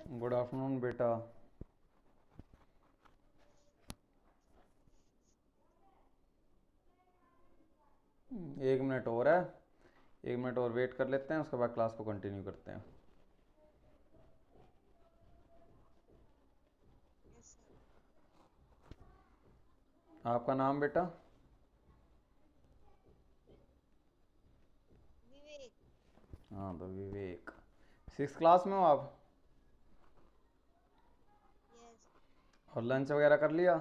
Good afternoon बेटा। 1 minute और है, 1 मिनट और वेट कर लेते हैं, उसके बाद क्लास को कंटिन्यू करते हैं। आपका नाम बेटा? विवेक। हाँ तो विवेक। 6 क्लास में हो आप? यस। और लंच वगैरह कर लिया?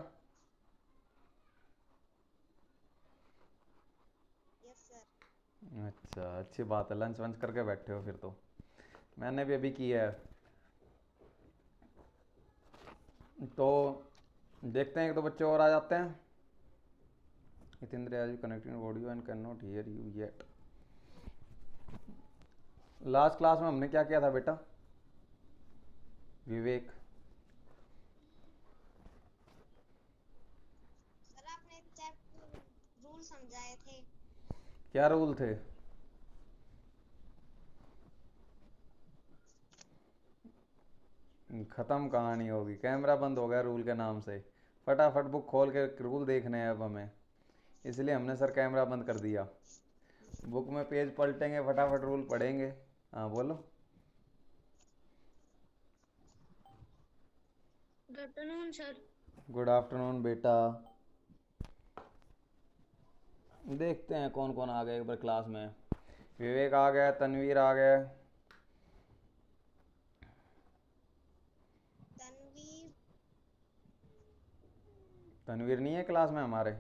Yes sir. अच्छा, अच्छी बात है, लंच वंच करके बैठे हो फिर तो। मैंने भी अभी किया है। तो देखते हैं, एक दो बच्चे और आ जाते हैं। हितेंद्र आज connecting audio and can not here you yet. Last class में हमने क्या किया था बेटा विवेक? सर आपने चैप्टर रूल समझाए थे। क्या रूल थे? खत्म कहानी होगी, कैमरा बंद हो गया रूल के नाम से। फटाफट बुक खोल के रूल देखने हैं अब हमें, इसलिए हमने सर कैमरा बंद कर दिया। बुक में पेज पलटेंगे, फटाफट रूल पढ़ेंगे। हाँ बोलो। Good afternoon sir. Good afternoon बेटा। देखते हैं कौन कौन आ गया एक बार क्लास में। विवेक आ गया, तनवीर आ गया। तनवीर। तनवीर नहीं है क्लास में हमारे?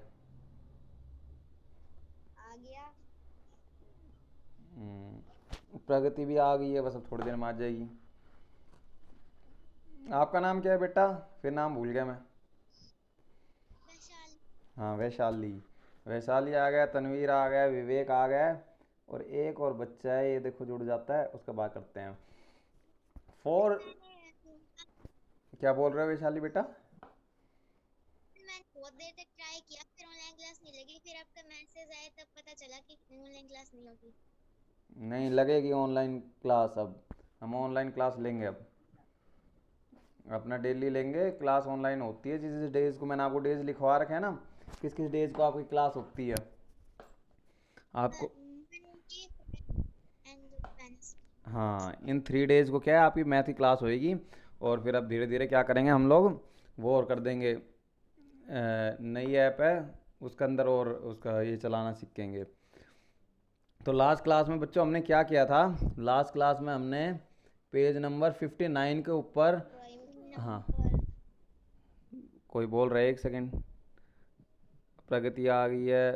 आ गया। प्रगति भी आ गई है, बस अब थोड़ी देर में आ जाएगी। आपका नाम क्या है बेटा? फिर नाम भूल गया मैं। वैशाली। हाँ वैशाली। वैशाली आ गया, तनवीर आ गया, विवेक आ गया। और एक और बच्चा है, ये देखो जुड़ जाता है, उसका बात करते हैं। Sir four. मैंने क्या बोल रहे हो वैशाली बेटा? मैंने बहुत देर तक ट्राई किया, फिर ऑनलाइन क्लास नहीं लगी, फिर आपका मैसेज आया तब पता चला कि ऑनलाइन क्लास नहीं होगी। नहीं लगेगी ऑनलाइन क्लास अब। हम ऑनलाइन क्लास लेंगे अब, अपना डेली लेंगे क्लास। ऑनलाइन होती है जिस जिस डेज को मैंने आपको डेज लिखवा रखे हैं ना, किस किस डेज को आपकी क्लास होती है आपको। Monday and Wednesday. हाँ इन 3 डेज को क्या है, आपकी मैथ की क्लास होएगी। और फिर अब धीरे धीरे क्या करेंगे हम लोग, वो और कर देंगे। नई ऐप है उसके अंदर, और उसका ये चलाना सीखेंगे। तो लास्ट क्लास में बच्चों हमने क्या किया था? लास्ट क्लास में हमने पेज नंबर 59 के ऊपर। ड्राइंग हाँ नंबर। कोई बोल रहा है, एक सेकंड। प्रगति आ गई है।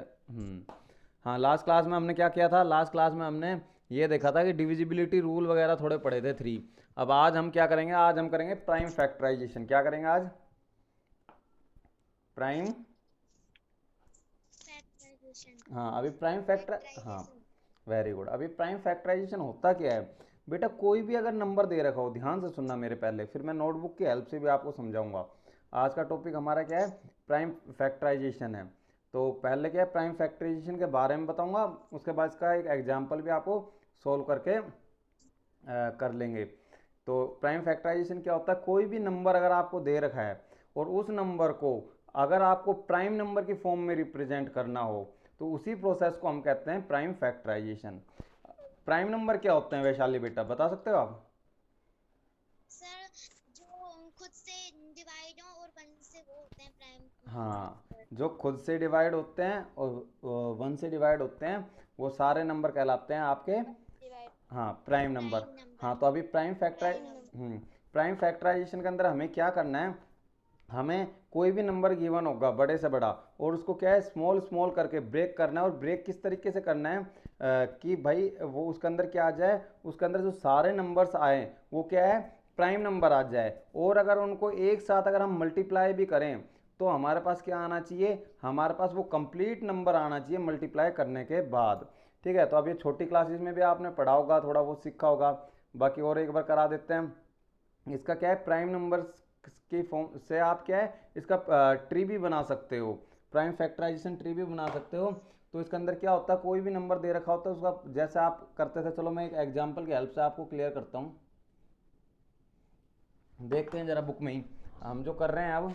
हाँ लास्ट क्लास में हमने क्या किया था? लास्ट क्लास में हमने ये देखा था कि डिविजिबिलिटी रूल वगैरह थोड़े पढ़े थे 3। अब आज हम क्या करेंगे? आज हम करेंगे प्राइम फैक्टराइजेशन। क्या करेंगे आज? प्राइम। फैक्टराइजेशन। हाँ अभी प्राइम फैक्टर। हाँ फैक्टराइजेशन। Very good. अभी प्राइम फैक्टराइजेशन होता क्या है बेटा? कोई भी अगर नंबर दे रखा हो, ध्यान से सुनना मेरे पहले, फिर मैं नोटबुक की हेल्प से भी आपको समझाऊंगा। आज का टॉपिक हमारा क्या है? प्राइम फैक्टराइजेशन है। तो पहले क्या है, प्राइम फैक्टराइजेशन के बारे में बताऊंगा, उसके बाद इसका एक एग्जाम्पल भी आपको सोल्व करके कर लेंगे। तो प्राइम फैक्टराइजेशन क्या होता है? कोई भी नंबर अगर आपको दे रखा है और उस नंबर को अगर आपको प्राइम नंबर की फॉर्म में रिप्रेजेंट करना हो, तो उसी प्रोसेस को हम कहते हैं प्राइम फैक्टराइजेशन। प्राइम नंबर क्या होते हैं वैशाली बेटा, बता सकते हो आप? सर जो खुद से डिवाइड हो और वन से वो होते हैं प्राइम हाँ नंबर। जो खुद से डिवाइड होते हैं और 1 से डिवाइड होते हैं, वो सारे नंबर कहलाते हैं आपके। डिवाइड। हाँ प्राइम नंबर। प्राइम हाँ नंबर। तो अभी prime factorize. Prime number. Prime factorization के अंदर हमें क्या करना है? हमें कोई भी नंबर गिवन होगा बड़े से बड़ा, और उसको क्या है, स्मॉल स्मॉल करके ब्रेक करना है। और ब्रेक किस तरीके से करना है कि भाई वो उसके अंदर क्या आ जाए, उसके अंदर जो सारे नंबर्स आए वो क्या है, प्राइम नंबर आ जाए। और अगर उनको एक साथ अगर हम मल्टीप्लाई भी करें, तो हमारे पास क्या आना चाहिए? हमारे पास वो कंप्लीट नंबर आना चाहिए मल्टीप्लाई करने के बाद। ठीक है, तो अब ये छोटी क्लासेस में भी आपने पढ़ा होगा, थोड़ा बहुत सीखा होगा। बाकी और एक बार करा देते हैं। इसका क्या है, प्राइम नंबर की फॉर्म से आप क्या है, इसका ट्री भी बना सकते हो। प्राइम फैक्टराइजेशन ट्री भी बना सकते हो। तो इसके अंदर क्या होता है, कोई भी नंबर दे रखा होता है उसका जैसे आप करते थे, चलो मैं एक एग्जांपल की हेल्प से आपको क्लियर करता हूँ। देखते हैं जरा बुक में ही। हम जो कर रहे हैं अब,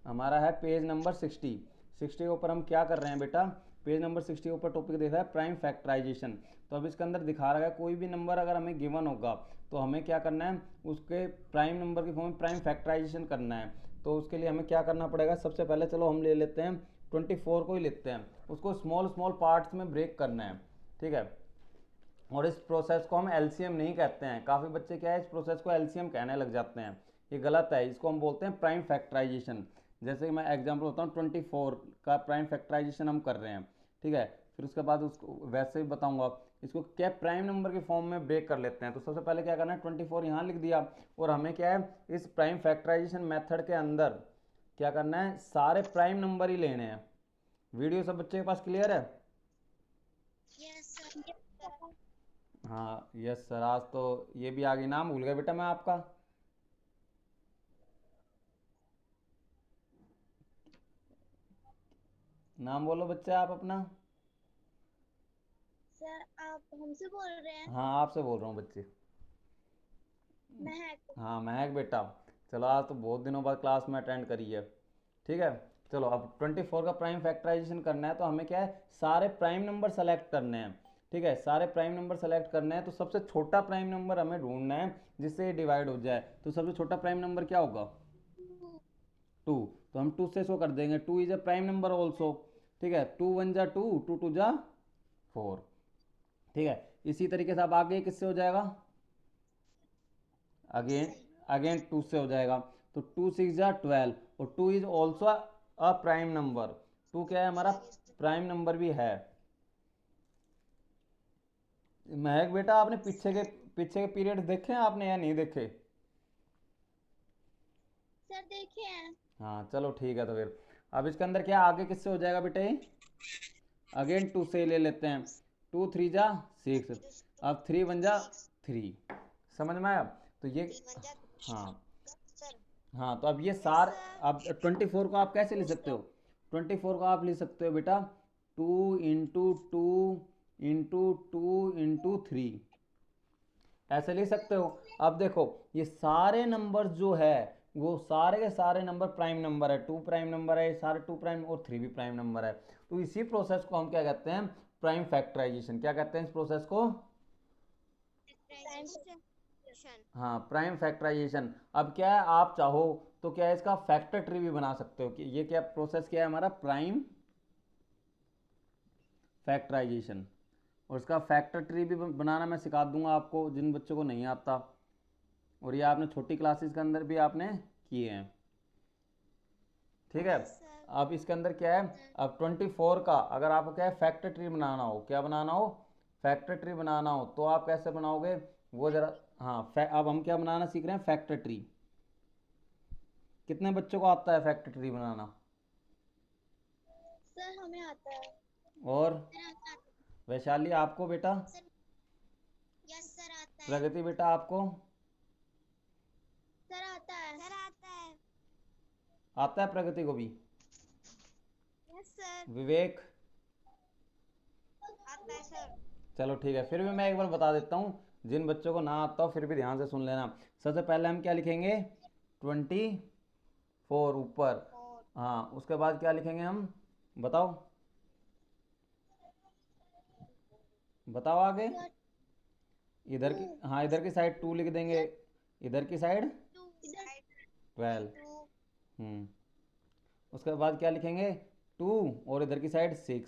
हमारा है पेज नंबर 60। 60 के ऊपर हम क्या कर रहे हैं बेटा, पेज नंबर 60 के ऊपर टॉपिक देखा है प्राइम फैक्टराइजेशन। तो अब इसके अंदर दिखा रहा है कोई भी नंबर अगर हमें गिवन होगा तो हमें क्या करना है, उसके प्राइम नंबर की फॉर्म में प्राइम फैक्टराइजेशन करना है। तो उसके लिए हमें क्या करना पड़ेगा, सबसे पहले चलो हम ले लेते हैं 24 को ही लेते हैं, उसको स्मॉल स्मॉल पार्ट्स में ब्रेक करना है, ठीक है। और इस प्रोसेस को हम एलसीएम नहीं कहते हैं, काफ़ी बच्चे क्या है इस प्रोसेस को एलसीएम कहने लग जाते हैं, ये गलत है, इसको हम बोलते हैं प्राइम फैक्टराइजेशन। जैसे कि मैं एग्जांपल होता हूँ 24 का प्राइम फैक्टराइजेशन हम कर रहे हैं, ठीक है। फिर उसके बाद उसको वैसे भी बताऊंगा, इसको क्या प्राइम नंबर के फॉर्म में ब्रेक कर लेते हैं। तो सबसे पहले क्या करना है, 24 यहाँ लिख दिया, और हमें क्या है इस प्राइम फैक्टराइजेशन मेथड के अंदर क्या करना है, सारे प्राइम नंबर ही लेने हैं। वीडियो सब बच्चे के पास क्लियर है? Yes sir. हाँ यस सर, आज तो ये भी आ गई, नाम भूल गया बेटा मैं आपका। नाम बोलो बच्चे आप अपना। सर आप हमसे बोल रहे हैं? हाँ आपसे बोल रहा हूँ बच्चे। महक। हाँ महक बेटा, चलो आज तो बहुत दिनों बाद क्लास में अटेंड करी है, ठीक है। चलो अब 24 का प्राइम फैक्टराइजेशन करना है तो हमें क्या है, सारे प्राइम नंबर सेलेक्ट करने हैं, ठीक है। सारे प्राइम नंबर सेलेक्ट करने हैं तो सबसे छोटा प्राइम नंबर हमें ढूंढना है जिससे ये डिवाइड हो जाए। तो सबसे छोटा प्राइम नंबर क्या होगा, 2। तो हम 2 से इसको कर देंगे, 2 is a prime number also, ठीक है। 2 1 जा 2, 2 2 जा 4, ठीक है। इसी तरीके से अब आगे किससे हो जाएगा, अगेन अगेन 2 से हो जाएगा। तो 2 6 जा 12, और 2 is also a prime number, 2 क्या है हमारा प्राइम नंबर भी है। महक बेटा आपने पीछे के पीरियड देखे हैं आपने या नहीं देखे? सर देखे हैं। हाँ चलो ठीक है, तो फिर अब इसके अंदर क्या आगे किससे हो जाएगा बेटे, अगेन 2 से ले लेते हैं, 2 3 जा 6, अब 3 1 जा 3, समझ में आया? तो ये हाँ हाँ, तो अब ये सार, अब 24 को आप कैसे लिख सकते हो, 24 को आप लिख सकते हो बेटा 2 × 2 × 2 × 3, ऐसे लिख सकते हो। अब देखो ये सारे नंबर्स जो है वो सारे के सारे नंबर प्राइम नंबर है, 2 प्राइम नंबर है, ये सारे 2 प्राइम और 3 भी प्राइम नंबर है। तो इसी प्रोसेस को हम क्या कहते हैं, प्राइम फैक्टराइजेशन। क्या कहते हैं इस प्रोसेस को, हाँ प्राइम फैक्टराइजेशन। अब क्या है, आप चाहो तो क्या है इसका फैक्टर ट्री भी बना सकते हो, कि ये क्या प्रोसेस क्या है हमारा, प्राइम फैक्टराइजेशन। और इसका फैक्टर ट्री भी बनाना मैं सिखा दूंगा आपको जिन बच्चों को नहीं आता, और ये आपने छोटी क्लासेस के अंदर भी आपने किए हैं, ठीक है। अब इसके अंदर क्या है, अब 24 का अगर आपको क्या है फैक्टर ट्री बनाना हो, क्या बनाना हो, फैक्टर ट्री बनाना हो, तो आप कैसे बनाओगे वो जरा, हाँ अब हम क्या बनाना सीख रहे हैं, फैक्टर ट्री। कितने बच्चों को आता है फैक्टर ट्री बनाना? सर हमें आता है। और सर हमें आता है। वैशाली आपको बेटा, सर यस सर आता है। प्रगति बेटा आपको सर आता है। सर आता है। आता है, प्रगति को भी? Yes sir. विवेक? आता है सर। चलो ठीक है, फिर भी मैं एक बार बता देता हूँ, जिन बच्चों को ना आता हो फिर भी ध्यान से सुन लेना। सबसे पहले हम क्या लिखेंगे, 24 ऊपर, हाँ उसके बाद क्या लिखेंगे हम, बताओ बताओ आगे। इधर की, हाँ इधर की साइड 2 लिख देंगे, इधर की साइड 12। उसके बाद क्या लिखेंगे, 2, और इधर की साइड 6,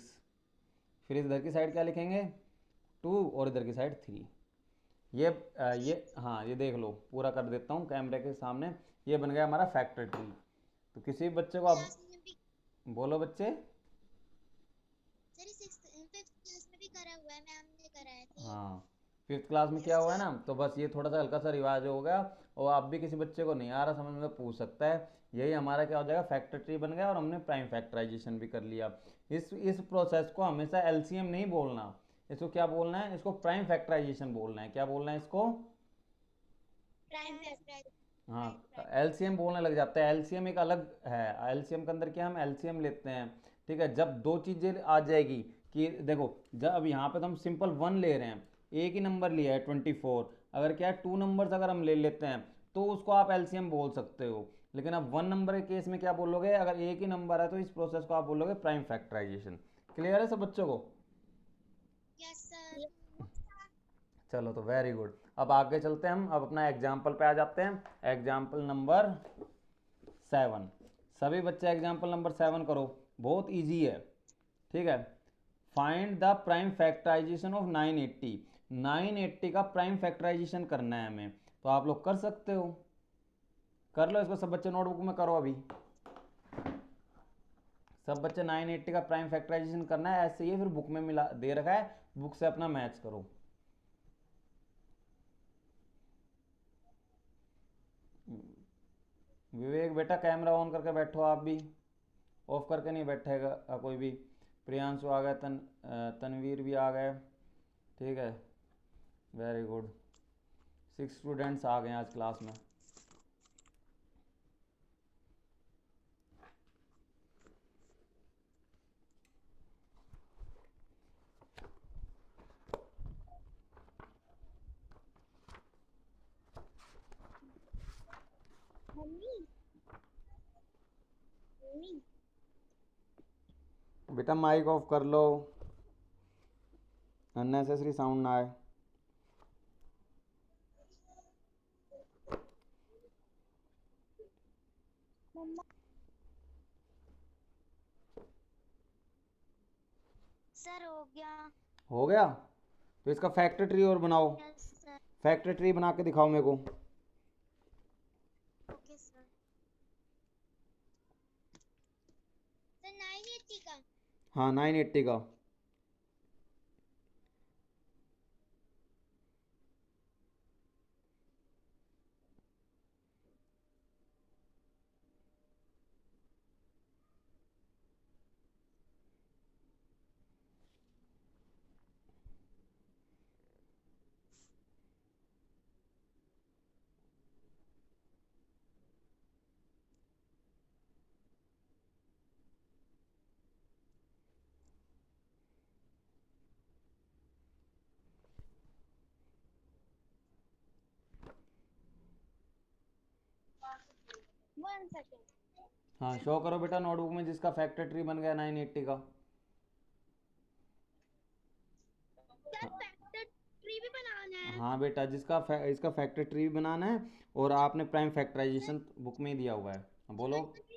फिर इधर की साइड क्या लिखेंगे, 2, और इधर की साइड 3। ये हाँ ये देख लो, पूरा कर देता हूँ कैमरे के सामने, ये बन गया हमारा फैक्टर ट्री। तो किसी भी बच्चे को अब क्लास में भी बोलो बच्चे। सर 5th क्लास में भी करा हुआ है, मैम ने कराया थी। हाँ 5th क्लास में किया हुआ है ना, तो बस ये थोड़ा सा हल्का सा रिवाज हो गया, और आप भी किसी बच्चे को नहीं आ रहा समझ में तो पूछ सकता है। यही हमारा क्या हो जाएगा, फैक्टर ट्री बन गया, और हमने प्राइम फैक्टराइजेशन भी कर लिया। इस प्रोसेस को हमेशा एलसीएम नहीं बोलना, इसको क्या बोलना है, इसको प्राइम फैक्टराइजेशन बोलना है। क्या बोलना है इसको, प्राइम फैक्टराइजेशन। हाँ एलसीएम बोलने लग जाता है, एलसीएम एक अलग है। एलसीएम के अंदर क्या हम एलसीएम लेते हैं, ठीक है। जब दो चीज़ें आ जाएगी, कि देखो जब अब यहाँ पे तो हम सिंपल 1 ले रहे हैं, एक ही नंबर लिया है 24, अगर क्या है 2 नंबर्स अगर हम ले लेते हैं तो उसको आप एलसीएम बोल सकते हो। लेकिन अब 1 नंबर के केस में क्या बोलोगे, अगर एक ही नंबर है तो इस प्रोसेस को आप बोलोगे प्राइम फैक्टराइजेशन। क्लियर है सब बच्चों को? Yes sir. चलो तो वेरी गुड। अब आगे चलते हैं, हम अब अपना एग्जाम्पल पे आ जाते हैं। Example number 7। सभी बच्चे एग्जाम्पल नंबर 7 करो, बहुत इजी है। ठीक है। Find the prime factorization of 980। 980 का प्राइम फैक्टराइजेशन करना है हमें, तो आप लोग कर सकते हो, कर लो इसको। सब बच्चे नोटबुक में करो अभी। सब बच्चे 980 का प्राइम फैक्टराइजेशन करना है, ऐसे ही फिर बुक में मिला दे रखा है, बुक से अपना मैच करो। विवेक बेटा कैमरा ऑन करके बैठो, आप भी ऑफ करके नहीं बैठेगा कोई भी। प्रियांशु आ गए, तनवीर भी आ गए। ठीक है, वेरी गुड। 6 स्टूडेंट्स आ गए आज क्लास में। मम्मी मम्मी बेटा माइक ऑफ कर लो, अननेसेसरी साउंड ना आए। मम्मा। सर हो गया। हो गया? तो इसका फैक्टर ट्री और बनाओ। Yes sir. फैक्टर ट्री बना के दिखाओ मेरे को। Okay sir. सर 980 का। हाँ 980 का। One second. हाँ शो करो बेटा नोटबुक में जिसका फैक्टर ट्री बन गया 980 का। सर हाँ, फैक्टर ट्री भी बनाना है। हाँ बेटा जिसका इसका फैक्टर ट्री भी बनाना है, और आपने प्राइम फैक्टराइजेशन बुक में ही दिया हुआ है। हाँ, बोलो। सर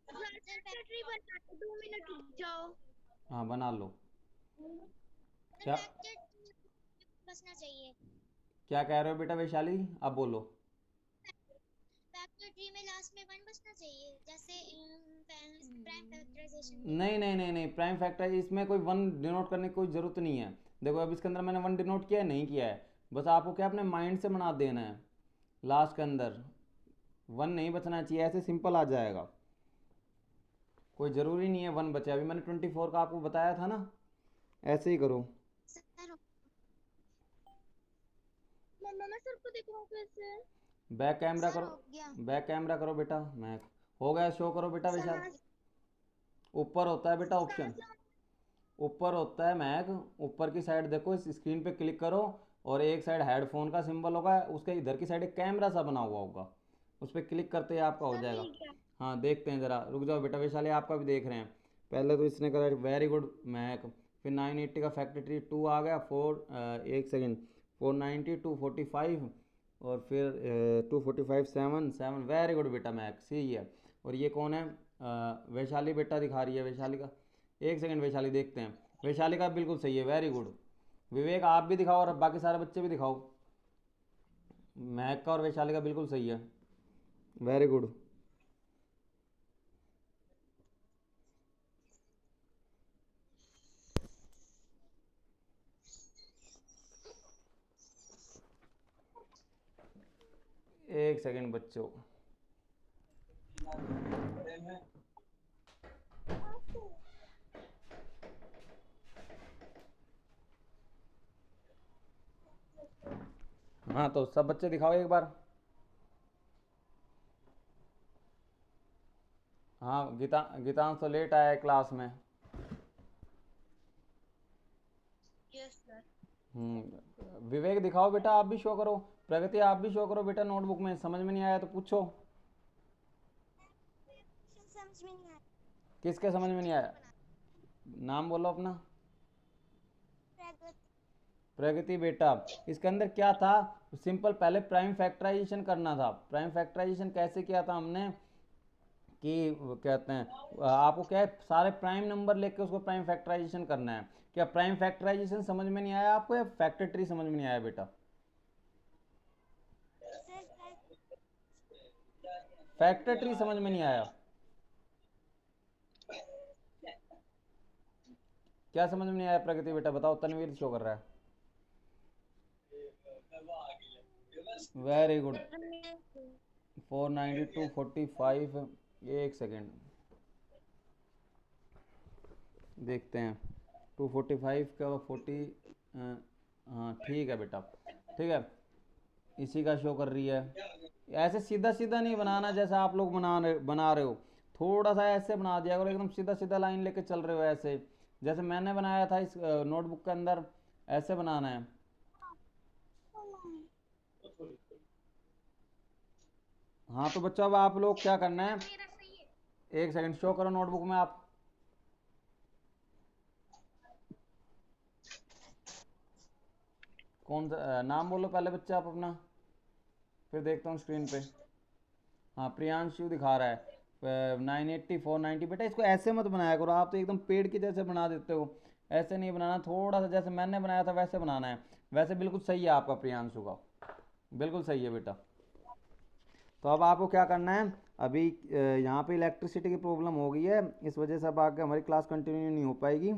फैक्टर ट्री बनाना है, 2 मिनट रुक जाओ। हाँ बना लो। सर क्या फैक्टर बचना चाहिए। क्या कह रहे हो बेटा वैशाली, अब बोलो। फैक्टर ट्री में लास्ट में 1 बचना चाहिए, जैसे प्राइम फैक्टराइजेशन में। नहीं नहीं नहीं नहीं, प्राइम फैक्टर इसमें कोई 1 डिनोट करने की कोई ज़रूरत नहीं है। देखो अब इसके अंदर मैंने 1 डिनोट किया है, नहीं किया है, बस आपको क्या अपने माइंड से बना देना है। लास्ट के अंदर 1 नहीं बचना चाहिए, ऐसे सिंपल आ जाएगा। कोई ज़रूरी नहीं है 1 बचे, अभी मैंने 24 का आपको बताया था ना, ऐसे ही करो। सर मम्मा मैं सर को दिखाऊं कैसे? बैक कैमरा सर करो, हो गया। बैक कैमरा करो बेटा। मैं हो गया, शो करो बेटा सर विशाल। ऊपर होता है बेटा ऑप्शन, ऊपर होता है मैक, ऊपर की साइड देखो, इस स्क्रीन पे क्लिक करो, और एक साइड हेडफोन का सिंबल होगा, उसके इधर की साइड एक कैमरा सा बना हुआ होगा, उस पर क्लिक करते ही आपका हो सर जाएगा। मिल गया। हाँ देखते हैं ज़रा, रुक जाओ बेटा वैशाली, आपका भी देख रहे हैं। पहले तो इसने करा वेरी गुड मैक, फिर 980 का फैक्ट्री 2 आ गया, 4 एक सेकेंड, 490 245, और फिर 245 7 7, वेरी गुड बेटा मैक, सही है। और ये कौन है? वैशाली बेटा दिखा रही है, वैशाली का। एक सेकंड वैशाली देखते हैं, वैशाली का बिल्कुल सही है, वेरी गुड। विवेक आप भी दिखाओ, और बाकी सारे बच्चे भी दिखाओ। महक का और वैशाली का बिल्कुल सही है, वेरी गुड। एक सेकंड बच्चों। हाँ तो सब बच्चे दिखाओ एक बार। हाँ गीतांश तो लेट आया है क्लास में। Yes sir. विवेक दिखाओ बेटा, आप भी शो करो। प्रगति आप भी शो करो बेटा नोटबुक में। समझ में नहीं आया तो पूछो। समझ में नहीं आया। किसके समझ में नहीं आया? नाम बोलो अपना। प्रगति। प्रगति बेटा, इसके अंदर क्या था? सिंपल, पहले प्राइम फैक्टराइजेशन करना था। प्राइम फैक्टराइजेशन कैसे किया था हमने कि वो कहते हैं आपको क्या है, सारे प्राइम नंबर लेके उसको प्राइम फैक्टराइजेशन करना है। क्या प्राइम फैक्टराइजेशन समझ में नहीं आया आपको, या फैक्टर ट्री समझ में नहीं आया बेटा? फैक्टर ट्री समझ में नहीं आया? क्या समझ में नहीं आया प्रगति बेटा, बताओ। तनवीर शो कर रहा है। Very good. 492 45। एक सेकेंड देखते हैं। 245 का 40। हाँ ठीक है बेटा, ठीक है, इसी का शो कर रही है। ऐसे सीधा सीधा नहीं बनाना जैसा आप लोग बना रहे हो। थोड़ा सा ऐसे बना दिया करो, एकदम सीधा सीधा लाइन लेके चल रहे हो ऐसे, जैसे मैंने बनाया था इस नोटबुक के अंदर। ऐसे बनाना है। हाँ तो बच्चों, अब आप लोग क्या करना है, एक सेकंड शो करो नोटबुक में आप। कौन सा नाम बोलो पहले बच्चे आप अपना, फिर देखता हूँ स्क्रीन पे। हाँ प्रियांशु दिखा रहा है 980 490। बेटा इसको ऐसे मत बनाया करो, आप तो एकदम पेड़ की जैसे बना देते हो। ऐसे नहीं बनाना, थोड़ा सा जैसे मैंने बनाया था वैसे बनाना है। वैसे बिल्कुल सही है आपका प्रियांशु का, बिल्कुल सही है बेटा। तो अब आपको क्या करना है, अभी यहाँ पे इलेक्ट्रिसिटी की प्रॉब्लम हो गई है, इस वजह से अब आगे हमारी क्लास कंटिन्यू नहीं हो पाएगी।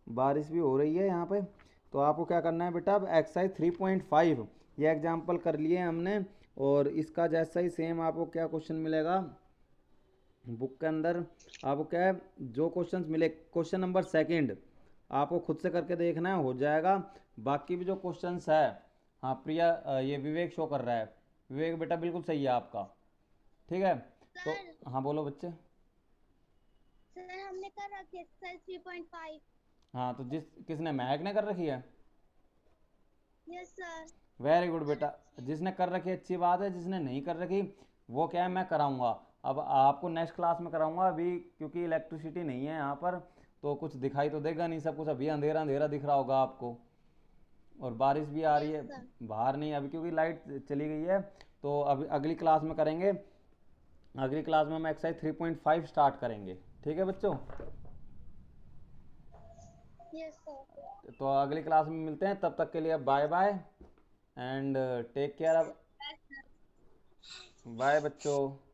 बारिश भी हो रही है यहाँ पे। तो आपको क्या करना है बेटा, अब एक्सरसाइज 3.5 ये एग्जाम्पल कर लिए हमने। और इसका जैसा ही सेम आपको क्या क्वेश्चन मिलेगा बुक के अंदर, आपको क्या है, जो क्वेश्चंस मिले, क्वेश्चन नंबर सेकंड आपको खुद से करके देखना है, हो जाएगा। बाकी भी जो क्वेश्चंस है, हाँ प्रिया ये विवेक शो कर रहा है। विवेक बेटा बिल्कुल सही है आपका, ठीक है। तो सर हाँ बोलो बच्चे। सर हमने कर रखी है एक्सरसाइज 3.5। हाँ तो किसने, महक ने कर रखी है? Yes sir. वेरी गुड बेटा। जिसने कर रखी है अच्छी बात है, जिसने नहीं कर रखी वो क्या है, मैं कराऊंगा। अब आपको नेक्स्ट क्लास में कराऊंगा, अभी क्योंकि इलेक्ट्रिसिटी नहीं है यहाँ पर, तो कुछ दिखाई तो देगा नहीं, सब कुछ अभी अंधेरा अंधेरा दिख रहा होगा आपको। और बारिश भी आ रही यस है। सर। बाहर नहीं अभी क्योंकि लाइट चली गई है। तो अभी अगली क्लास में करेंगे। अगली क्लास में हम एक्सरसाइज 3.5 स्टार्ट करेंगे, ठीक है बच्चों। Yes sir. तो अगली क्लास में मिलते हैं, तब तक के लिए bye bye and take care. अब बाय बच्चों।